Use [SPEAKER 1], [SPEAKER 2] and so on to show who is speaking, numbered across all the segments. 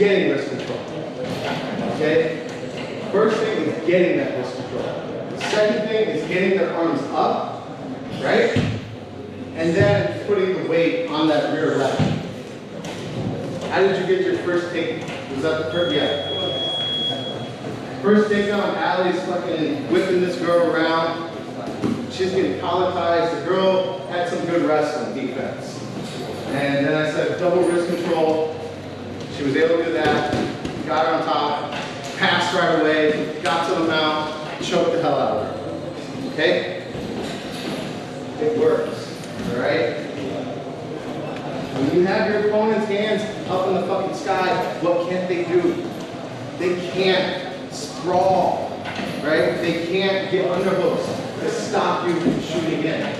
[SPEAKER 1] getting wrist control. Okay? First thing is getting that wrist control. The second thing is getting their arms up, right? And then putting the weight on that rear leg. How did you get your first take? Was that the first? Yeah. First takedown, Allie's fucking whipping this girl around. She's getting collatized. The girl had some good wrestling defense. And then I said double wrist control. She was able to do that. Got her on top. Passed right away. Got to the mount. Choked the hell out of her. Okay? It works. Alright? When you have your opponent's hands up in the fucking sky, what can't they do? They can't sprawl. Right? They can't get underhooks to stop you from shooting in.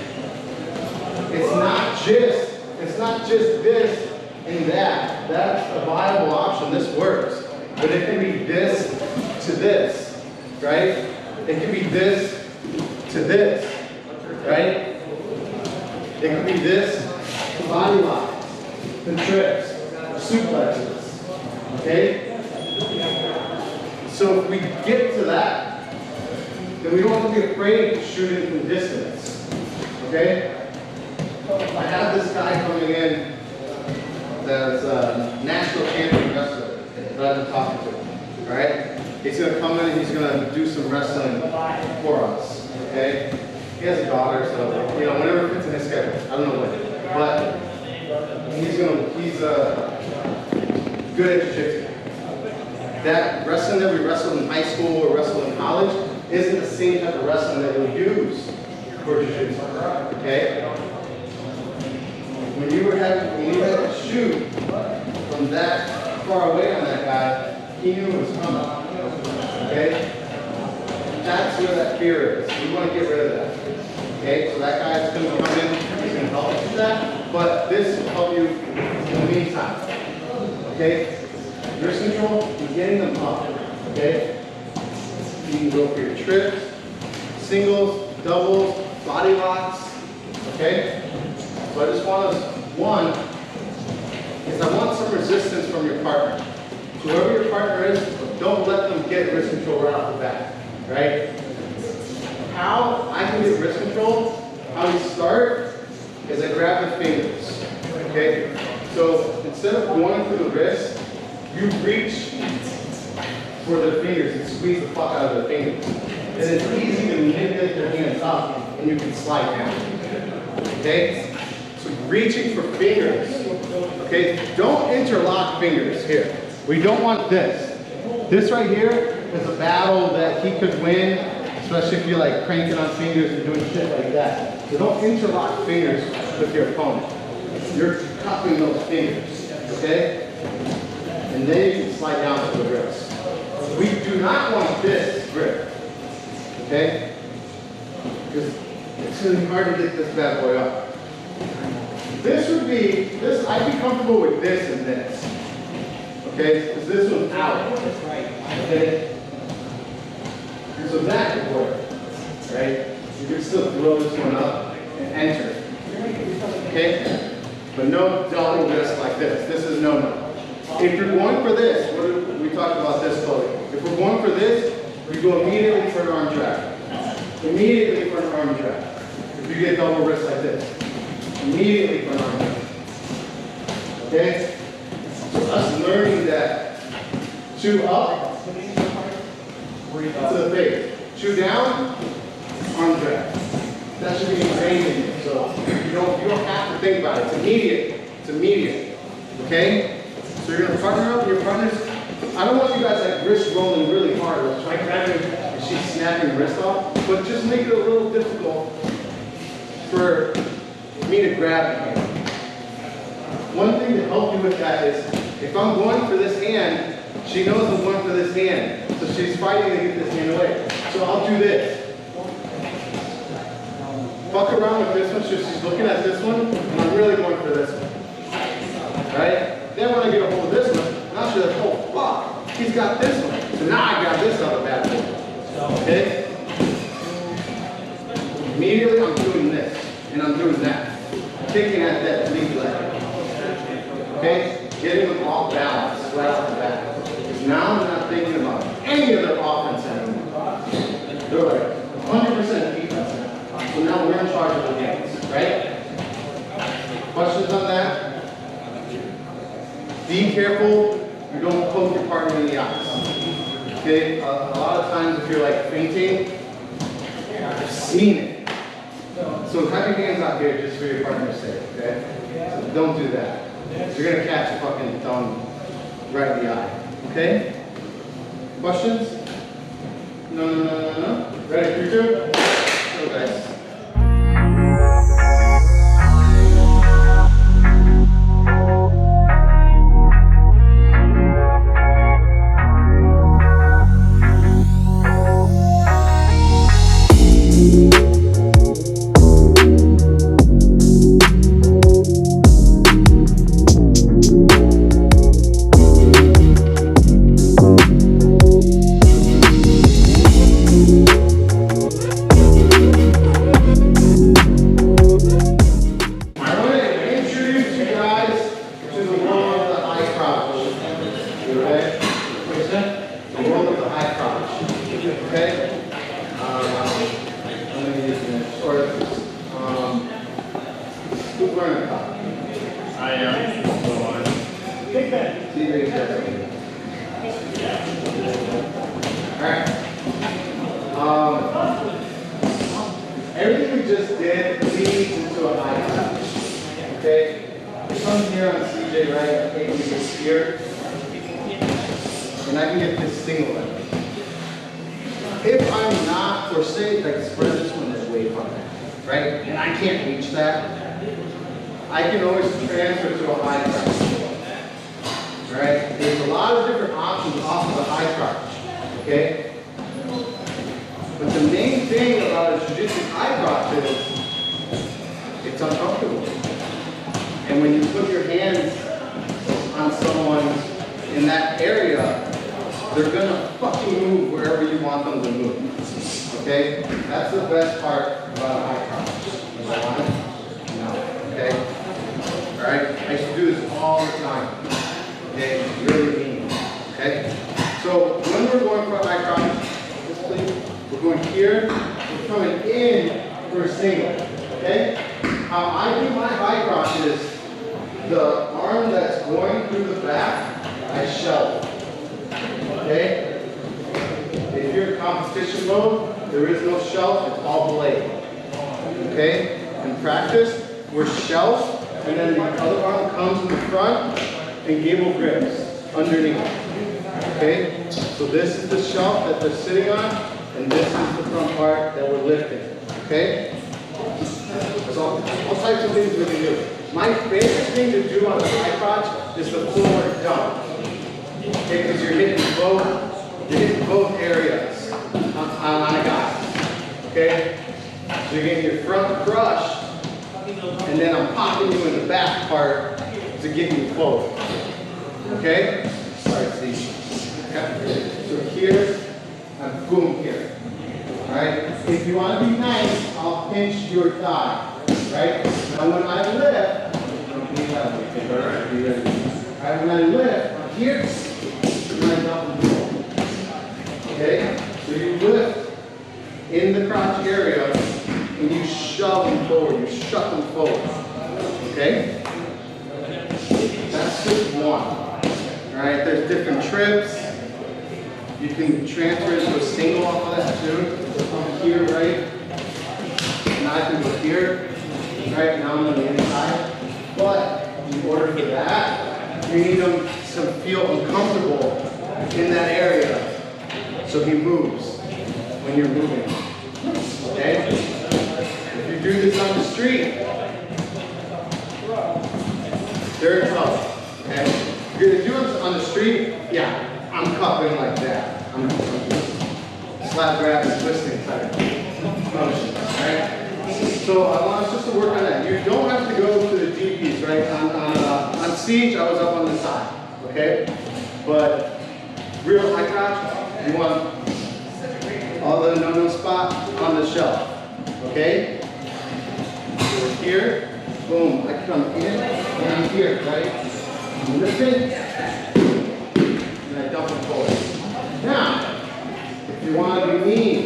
[SPEAKER 1] It's not just this and that. That's a viable option. This works. But it can be this to this, right? It can be this to this, right? It can be this to body locks, to trips, suplexes, okay? So if we get to that, then we don't have to be afraid to shoot it from distance, okay? I have this guy coming in that's a national champion wrestler that I've been talking to, all right? He's going to come in and he's going to do some wrestling for us, okay? He has a daughter, so, you know, whenever it fits in his schedule. I don't know when. But he's good at jiu-jitsu. That wrestling that we wrestled in high school or wrestled in college isn't the same type of wrestling that we use for jiu-jitsu, okay? When you had to shoot from that far away on that guy, he knew it was coming, okay? That's where that fear is. We want to get rid of that. Okay, so that guy's going to come in, he's going to help us with that, but this will help you in the meantime. Okay? Wrist control, you're getting them up. Okay? You can go for your trips, singles, doubles, body locks. Okay? So I just want us, one, is I want some resistance from your partner. So whoever your partner is, don't let them get wrist control right off the bat. Right? How I can get wrist control, how we start, is I grab the fingers. Okay? So instead of going for the wrist, you reach for the fingers and squeeze the fuck out of the fingers. And it's easy to manipulate your hands up and you can slide down. Okay? So reaching for fingers. Okay? Don't interlock fingers here. We don't want this. This right here is a battle that he could win, especially if you're like cranking on fingers and doing shit like that. So don't interlock fingers with your opponent. You're cupping those fingers, okay? And then you can slide down to the wrist. We do not want this grip, okay? Because it's going to be hard to get this bad boy up. This would be, I'd be comfortable with this and this, okay? Because this one's out, okay? So that could work, right? You can still throw this one up and enter, okay? But no double wrist like this. This is no-no. If you're going for this, we talked about this, Colby. If we're going for this, we go immediately for an arm drag. Immediately for an arm drag. If you get double wrist like this, immediately for an arm drag. Okay? So us learning that 2 up to the face. 2 down, arm drag. That should be ingrained in you. So you don't have to think about it. It's immediate. It's immediate. Okay? So you're gonna partner up. Your partners. I don't want you guys like wrist rolling really hard. Like grabbing and she's snapping the wrist off. But just make it a little difficult for me to grab the hand. One thing to help you with that is if I'm going for this hand, she knows I'm going for this hand. So she's fighting to get this hand away. So I'll do this. Fuck around with this one, so she's looking at this one, and I'm really going for this one. Right? Then when I get a hold of this one, now she's like, oh fuck, he's got this one. So now I got this other bad boy. Okay? Immediately I'm doing this, and I'm doing that. Kicking at that lead leg. Okay? Getting them off balance. right off the bat. Because now they're not thinking about any of their offense anymore. They're like 100% defense now. So now we're in charge of the games, right? Questions on that? Be careful you don't poke your partner in the eyes. Okay? A lot of times if you're like fainting, I've seen it. So have your hands out here just for your partner's sake, okay? So don't do that. You're gonna catch a fucking thumb right in the eye, okay? Questions? No. Ready, 3, 2? Go guys. Everything we just did leads into a high crotch. Okay? If I'm here on CJ, right, I can get this here, and I can get this single leg. If I'm not, or say, like, spread this one is way from that, right? And I can't reach that, I can always transfer to a high crotch. Right? There's a lot of different options off of the high crotch. Okay? But the main thing about a jiu-jitsu high crotch is it's uncomfortable. And when you put your hands on someone in that area, they're gonna fucking move wherever you want them to move. Okay? That's the best part about a high crotch. No. Okay? Alright? I used to do this all the time. Okay? Really mean. Okay? So when we're going for a high crotch, we're going here, we're coming in for a single, okay? How I do my high crotch is the arm that's going through the back, I shelf, okay? If you're in competition mode, there is no shelf, it's all blade, okay? In practice, we're shelf, and then the other arm comes in the front and gable grips underneath, okay? So this is the shelf that they're sitting on, and this is the front part that we're lifting, okay? There's all types of things we can do. My favorite thing to do on the high crotch is the forward dump, okay? Because you're hitting both areas on a guy, okay? So you're getting your front crush, and then I'm popping you in the back part to get you forward, okay? Sorry, Steve. Okay. So here, and boom here. Alright? If you want to be nice, I'll pinch your thigh. Right? Now when I lift, when I lift, here, my dump and pull. Okay? So you lift in the crotch area and you shove them forward. You shut them forward. Okay? That's just one. Alright? There's different trips. You can transfer into a single off of that too. So from here, right? Now I can go here. Right now I'm on the inside. But in order for that, you need him to feel uncomfortable in that area. So he moves when you're moving. Okay? If you do this on the street, very tough. Okay? If you're gonna do this on the street, yeah. I'm cupping like that. I'm slap, grab, and twisting type motion, right? So I want us just to work on that. You don't have to go to the DPs, right? On siege, I was up on the side, okay? But real high crotch, you want all the no-no spot on the shelf, okay? So we're here, boom, I come in, and I'm here, right? I'm lifting. and I dump him forward. Now, if you want to be mean,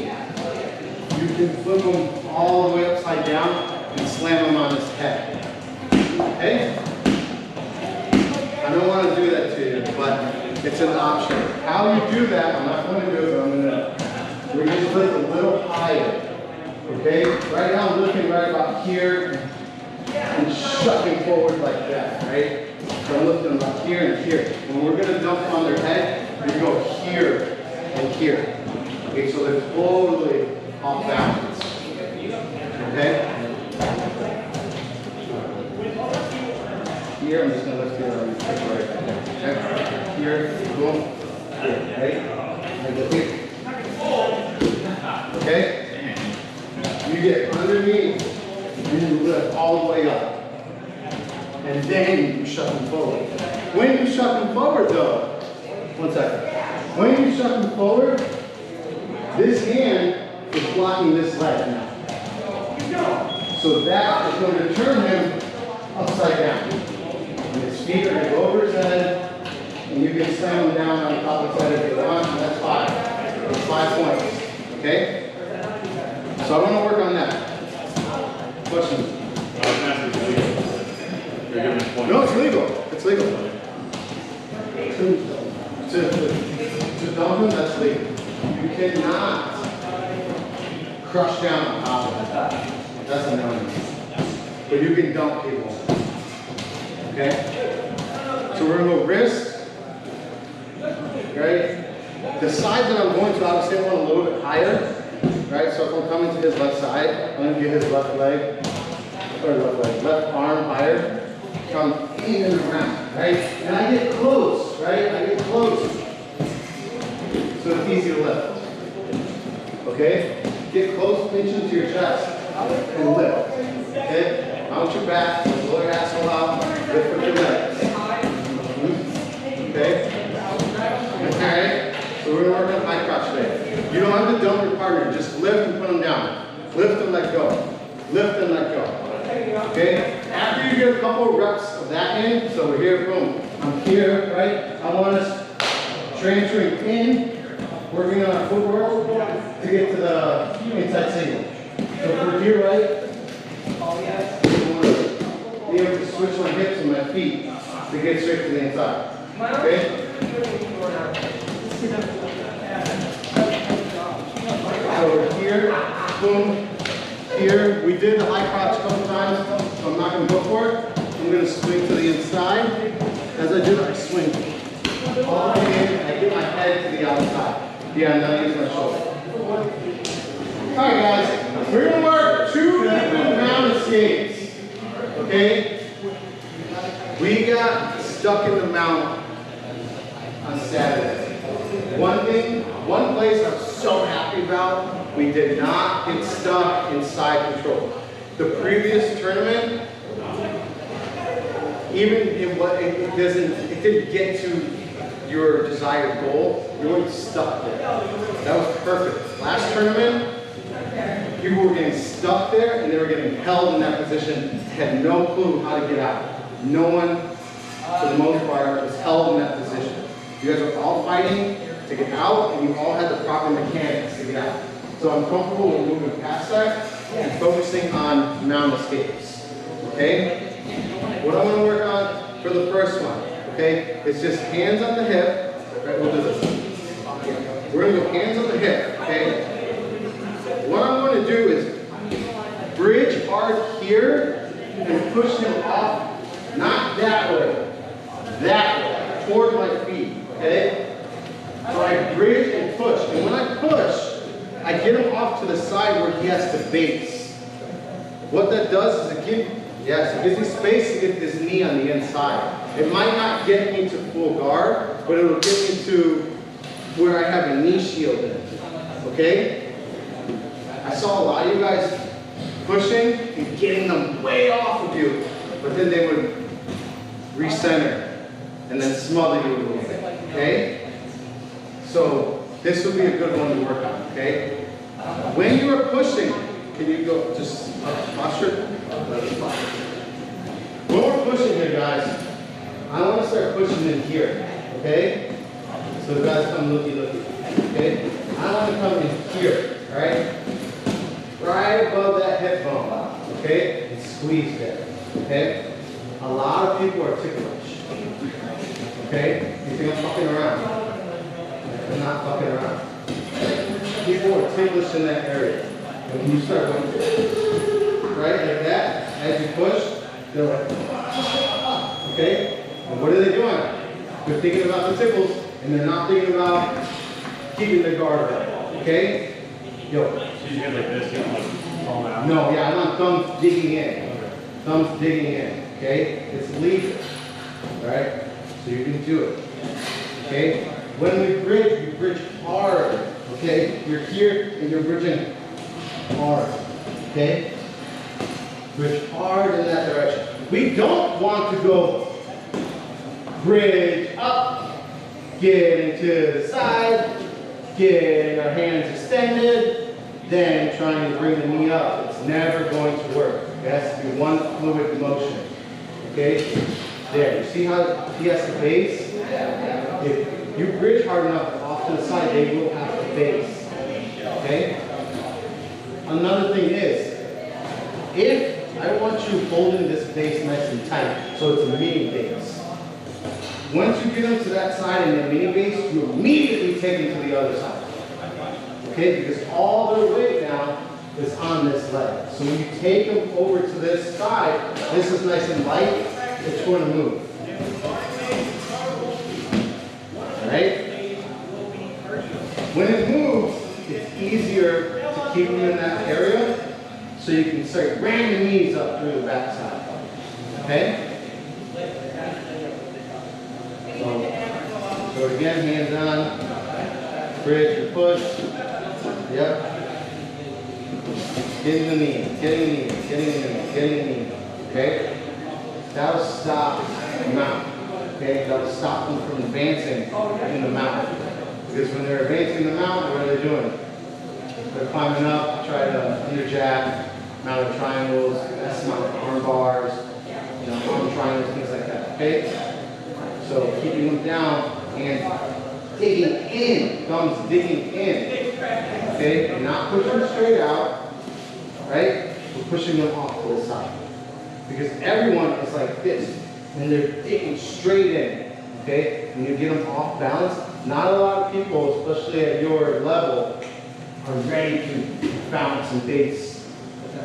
[SPEAKER 1] you can flip him all the way upside down and slam him on his head. Okay? I don't want to do that to you, but it's an option. How you do that, I'm not going to do it, but we're going to lift a little higher. Okay? Right now I'm lifting right about here and shucking forward like that, right? So I'm lifting about here and here. When we're going to dump on their head, we go here and here. Okay, so they're totally off balance. Okay? Here, I'm just going to lift your arm right there. Okay? Here, boom, here, right? And go here. Okay? You get underneath, and you lift all the way up. And then you shuck them forward. When you shuck them forward, though, one second. When you shuck them forward, this hand is blocking this leg now. So that is going to turn him upside down. And his feet are going to go over his head, and you can slam him down on top of his head if you want, and that's 5. That's 5 points. Okay? So I want to work on that. Questions? No, it's legal. It's legal. To dump him, that's legal. You cannot crush down on top of it. That's a no-no. But you can dump people. Okay? So we're going to go wrist. Right? The side that I'm going to, obviously I want a little bit higher. Right? So if I'm coming to his left side, I'm going to get his left leg, or left arm higher. Come in and around, right? And I get close, right? I get close. So it's easy to lift. Okay? Get close, pinch into your chest, and lift. Okay? Mount your back, blow your asshole out, lift with your legs. Okay? Alright? So we're going to work on high crotch today. You don't have to dump your partner, just lift and put them down. Lift and let go. Lift and let go. Okay? After you get a couple of reps of that in, so we're here, boom. I'm here, right? I want us transferring in, working on our footwork to get to the inside single. So if we're here, right? I want to be able to switch my hips and my feet to get straight to the inside. Okay? So we're here, boom. Here, we did the high crotch a couple times, so I'm not going to go for it. I'm going to swing to the inside. As I do, I swing all the way in, and I get my head to the outside. Yeah, and then I use my shoulder. Alright guys, we're going to work 2 different mount escapes. Okay? We got stuck in the mount on Saturday. One place I'm so happy about, we did not get stuck in side control. The previous tournament, even in what it didn't get to your desired goal, you weren't stuck there. That was perfect. Last tournament, people were getting stuck there and they were getting held in that position, had no clue how to get out. No one, for the most part, was held in that position. You guys were all fighting to get out, and you all had the proper mechanics to get out. So I'm comfortable with moving past that and focusing on mount escapes. Okay? What I'm going to work on for the first one, okay, it's just hands on the hip. Right, we'll do this. We're going to go hands on the hip, okay? What I'm going to do is bridge hard here and push him off, not that way, toward my feet, okay? So I bridge and push, and when I push, I get him off to the side where he has to base. What that does is it gives me space to get this knee on the inside. It might not get me to full guard, but it'll get me to where I have a knee shield in, okay? I saw a lot of you guys pushing and getting them way off of you, but then they would recenter and then smother you a little bit, okay? So this would be a good one to work on, okay? When you are pushing, can you go just posture? When we're pushing here, guys, I want to start pushing in here, okay? So the guys come looky. Okay? I want to come in here, all right? Right above that hip bone, okay? And squeeze there, okay? A lot of people are ticklish, okay? You think I'm fucking around? I'm not fucking around. People are ticklish in that area. And when you start going, right, like that, as you push, they're like, okay? And what are they doing? They're thinking about the tickles, and they're not thinking about keeping their guard up, okay? Yo.
[SPEAKER 2] So you get like this, you don't like fall out?
[SPEAKER 1] No, yeah, I want thumbs digging in. Thumbs digging in, okay? It's legal, all right? So you can do it, okay? When we bridge hard, okay? You're here and you're bridging hard, okay? Bridge hard in that direction. We don't want to go bridge up, get into the side, getting our hands extended, then trying to bring the knee up. It's never going to work. It has to be one fluid motion. Okay? There. You see how he has to base? If you bridge hard enough off to the side, they will have to base. Okay? Another thing is, if I want you holding this base nice and tight, so it's a mini base. Once you get them to that side in the mini base, you immediately take them to the other side. Okay, because all their weight now is on this leg. So when you take them over to this side, this is nice and light, it's going to move. Alright? When it moves, it's easier to keep them in that area, so you can start ramming the knees up through the back side. Okay? So again, hands on, bridge and push. Yep. Getting the knee, getting the knee, getting the knee, getting the knee. Okay? That'll stop the mount. Okay? That'll stop them from advancing in the mount. Because when they're advancing the mount, what are they doing? They're climbing up, try to under jab, mounted triangles, S mount arm bars, arm triangles, things like that. Okay? So keeping them down and digging in, thumbs digging in, okay? And not pushing them straight out, right? We're pushing them off to the side. Because everyone is like this, and they're digging straight in, okay? When you get them off balance, not a lot of people, especially at your level, are ready to bounce and base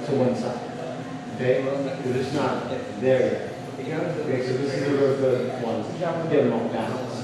[SPEAKER 1] to one side, okay? They're just not there yet. Okay, so this is the real good ones. Get them off balance.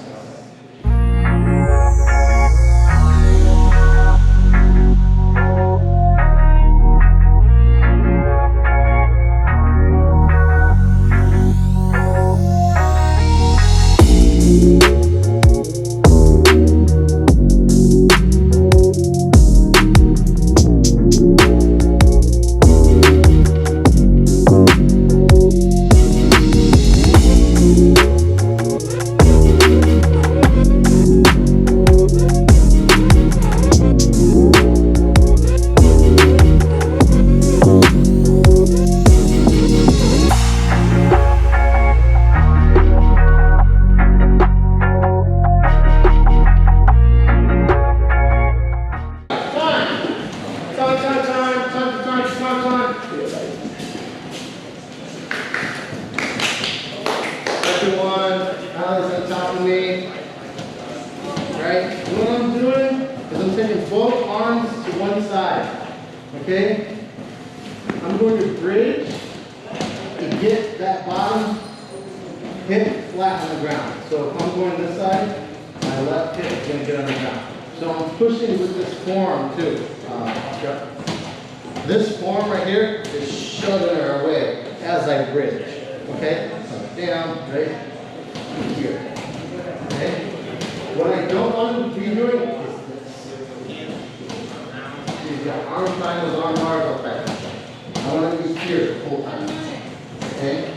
[SPEAKER 1] Okay? I'm going to bridge and get that bottom hip flat on the ground. So if I'm going this side, my left hip is going to get on the ground. So I'm pushing with this forearm too. This forearm right here is shoving her away as I bridge. Okay? So down, right here. Okay? What I don't want to be doing is you've got arm triangles, arm bars, okay. I want to be here the whole time. Okay?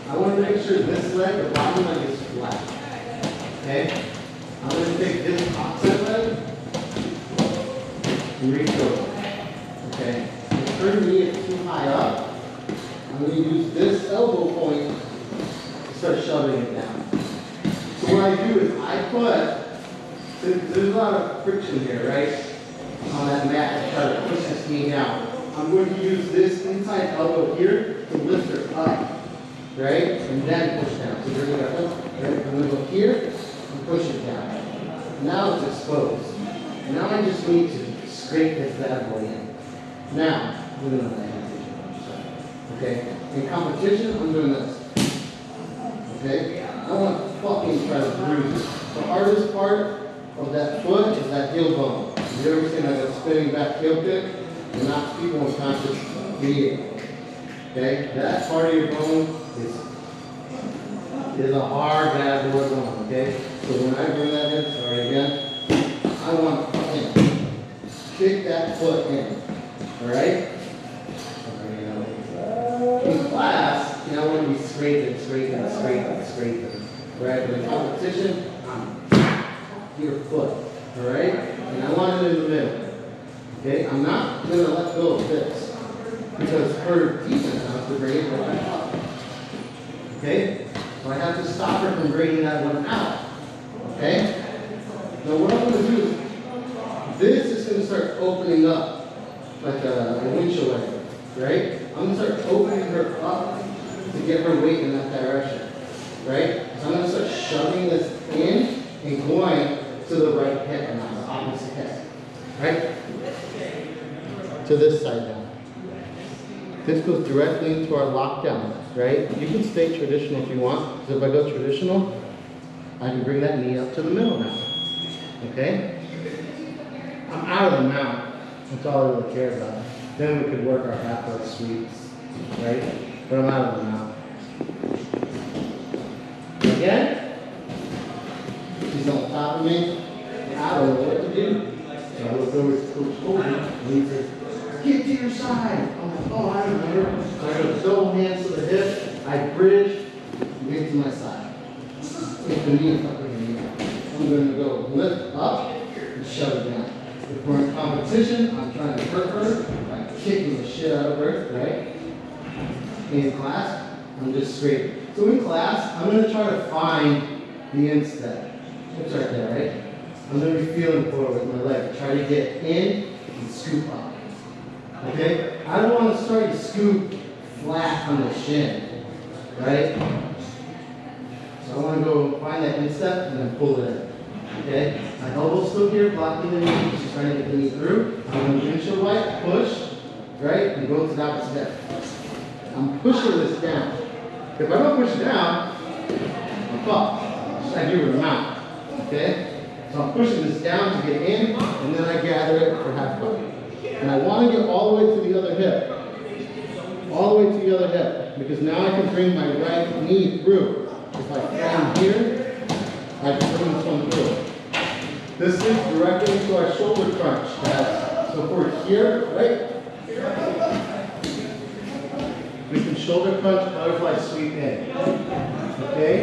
[SPEAKER 1] I want to make sure this leg, the bottom leg is flat. Okay? I'm going to take this opposite leg and reach over. Okay? If her knee is too high up, I'm going to use this elbow point to start shoving it down. So what I do is I put, there's a lot of friction here, right? On that mat to try to push this knee down. I'm going to use this inside elbow here to lift her up, right? And then push down. So bring it up, right? I'm going to go here and push it down. Now it's exposed. Now I just need to scrape this bad boy in. Now, we're doing that. Okay? In competition, I'm doing this. Okay? I want to fucking try to bruise. The hardest part of that foot is that heel bone. You ever seen that spinning back heel kick? It knocks people unconscious immediately. Okay? That part of your bone is a hard bad boy bone. Okay? So when I bring that in, sorry again, I want to fucking kick that foot in. Alright? In class, you know, I want to be scraping. Right? But in competition, I'm your foot. Alright? And I want it in the middle. Okay? I'm not going to let go of this. Because her defense has to bring it right up. Okay? So I have to stop her from bringing that one out. Okay? Now what I'm going to do is, this is going to start opening up like a windshield wiper. Right? I'm going to start opening her up to get her weight in that direction. Right? So I'm going to start shoving this in and going to the right hip and not the opposite hip. Right? To this side now. This goes directly into our lockdown. Right? You can stay traditional if you want. So if I go traditional, I can bring that knee up to the middle now. Okay? I'm out of the mount. That's all I really care about. Then we could work our half-leg sweeps, right? But I'm out of the mount. Again, she's on top of me. I don't know what to do. So I look over to Coach Colby, and he says, get to your side. I'm like, oh, I remember. So I go double hands to the hip, I bridge, and get to my side. If the knee is up in the knee. I'm going to go lift up and shove it down. If we're in competition, I'm trying to hurt her, I'm kicking the shit out of her, right? In class, I'm just scraping. So in class, I'm going to try to find the instep. It's right there, right? I'm going to be feeling for it with my leg. Try to get in and scoop up. Okay? I don't want to start to scoop flat on the shin, right? So I want to go find that instep and then pull it in. Okay? My elbow's still here, blocking the knee. She's trying to get the knee through. I'm going to windshield wipe, push, right? And go to the opposite hip. I'm pushing this down. If I don't push it down, I'm fucked. Just I do with a mount. Okay? So I'm pushing this down to get in, and then I gather it for half cut. And I want to get all the way to the other hip. All the way to the other hip. Because now I can bring my right knee through. If I down here, I can bring this one through. This is directly into our shoulder crunch. So if we're here, right? We can shoulder crunch, butterfly sweep in. Okay?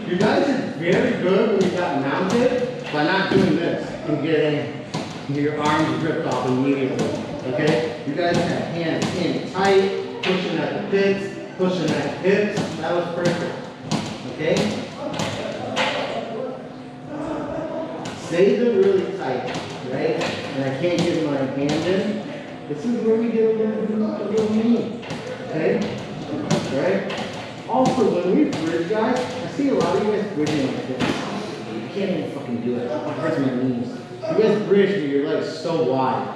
[SPEAKER 1] You guys are very good when you got mounted by not doing this and getting your arms ripped off immediately. Okay? You guys have hands in tight, pushing at the pits, pushing at the hips. That was perfect. Okay? Stay them really tight, right? And I can't get my hand in. This is where we get a little mean. Okay? Right? Also, when we bridge, guys, I see a lot of you guys bridging like this. You can't even fucking do it. It hurts my knees. You guys bridge with your legs so wide.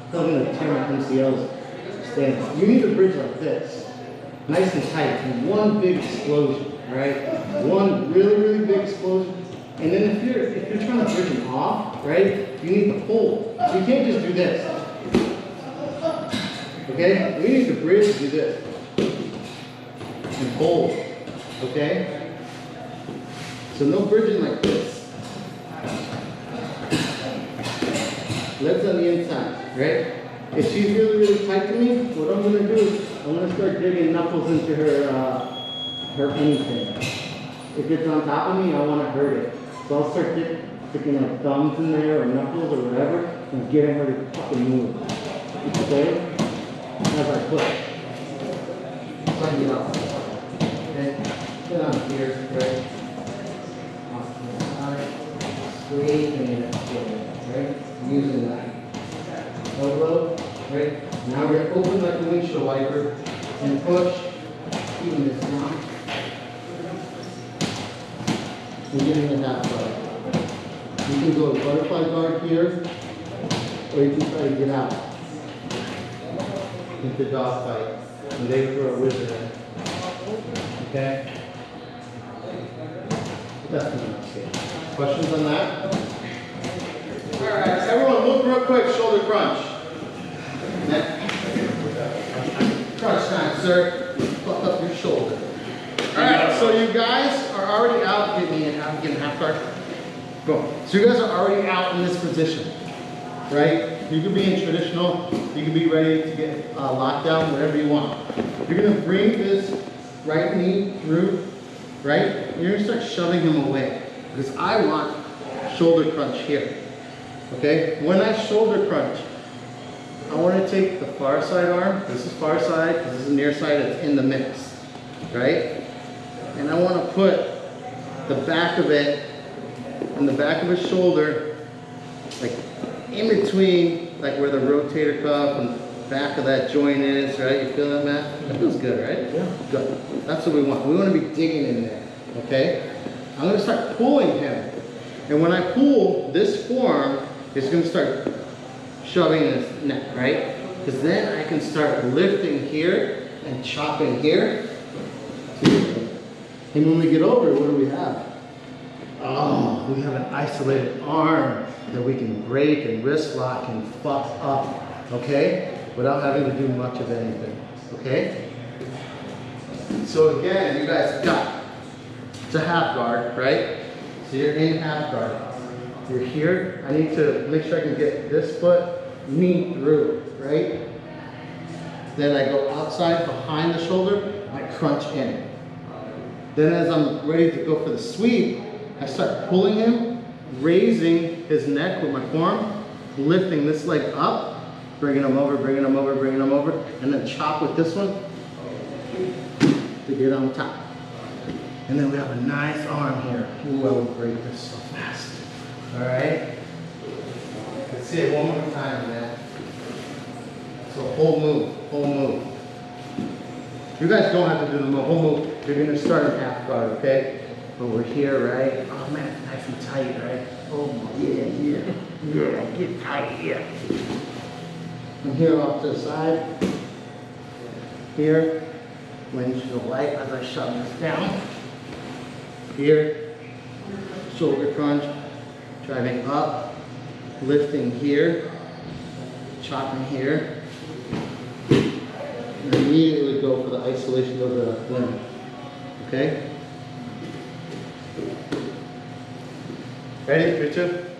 [SPEAKER 1] I'm gonna tear my MCLs. Stand. You need to bridge like this. Nice and tight. And one big explosion, right? One really, really big explosion. And then if you're trying to bridge them off, right, you need to hold. So you can't just do this. Okay? We need to bridge and do this. And hold. Okay? So no bridging like this. Legs on the inside, right? If she's really, really tight to me, what I'm going to do is I'm going to start digging knuckles into her anything. If it's on top of me, I want to hurt it. So I'll start sticking like thumbs in there or knuckles or whatever and getting her to fucking move. Okay? As I push. slide it out. Okay, get on here, right? Off to the side, straightening it up, right? Using that elbow, right? Now we're gonna open like a windshield wiper and push, keeping this down. We're getting a half guard. You can go a butterfly guard here, or you can try to get out into dog fight. And they throw a wizard in. Okay? Definitely not safe. Questions on that? Alright, everyone look real quick, shoulder crunch. Next. Crunch time, sir. Fuck up your shoulder. Alright, so you guys are already out. Get me in half guard. Boom. So you guys are already out in this position. Right? You could be in traditional, you could be ready to get locked down, whatever you want. You're gonna bring this right knee through, right? You're gonna start shoving him away because I want shoulder crunch here. Okay? When I shoulder crunch, I want to take the far side arm. This is far side, this is near side, it's in the mix, right? And I want to put the back of it in the back of his shoulder, like in between, like where the rotator cuff and back of that joint is, right? You feel that, Matt? That feels good, right? Yeah. Good. That's what we want. We want to be digging in there, okay? I'm going to start pulling him. And when I pull, this forearm is going to start shoving in his neck, right? Because then I can start lifting here and chopping here. And when we get over, what do we have? Oh, we have an isolated arm that we can break and wrist lock and fuck up, okay? Without having to do much of anything, okay? So again, you guys got, it's a half guard, right? So you're in half guard. You're here. I need to make sure I can get this foot, knee through, right? Then I go outside behind the shoulder, I crunch in. Then as I'm ready to go for the sweep, I start pulling him, raising his neck with my forearm, lifting this leg up, bringing him over, bringing him over, bringing him over, and then chop with this one to get on top. And then we have a nice arm here. Ooh, I would break this so fast. All right? Let's see it one more time, man. So whole move, whole move. You guys don't have to do the whole move. You're gonna start in half guard, okay? But we're here, right? Oh man, it's nice and tight, right? Oh yeah, get tight here. I'm here off to the side. Here, windshield light as I shove this down. Here, shoulder crunch, driving up, lifting here, chopping here, and immediately go for the isolation of the limb. Okay? Ready? 3, 2.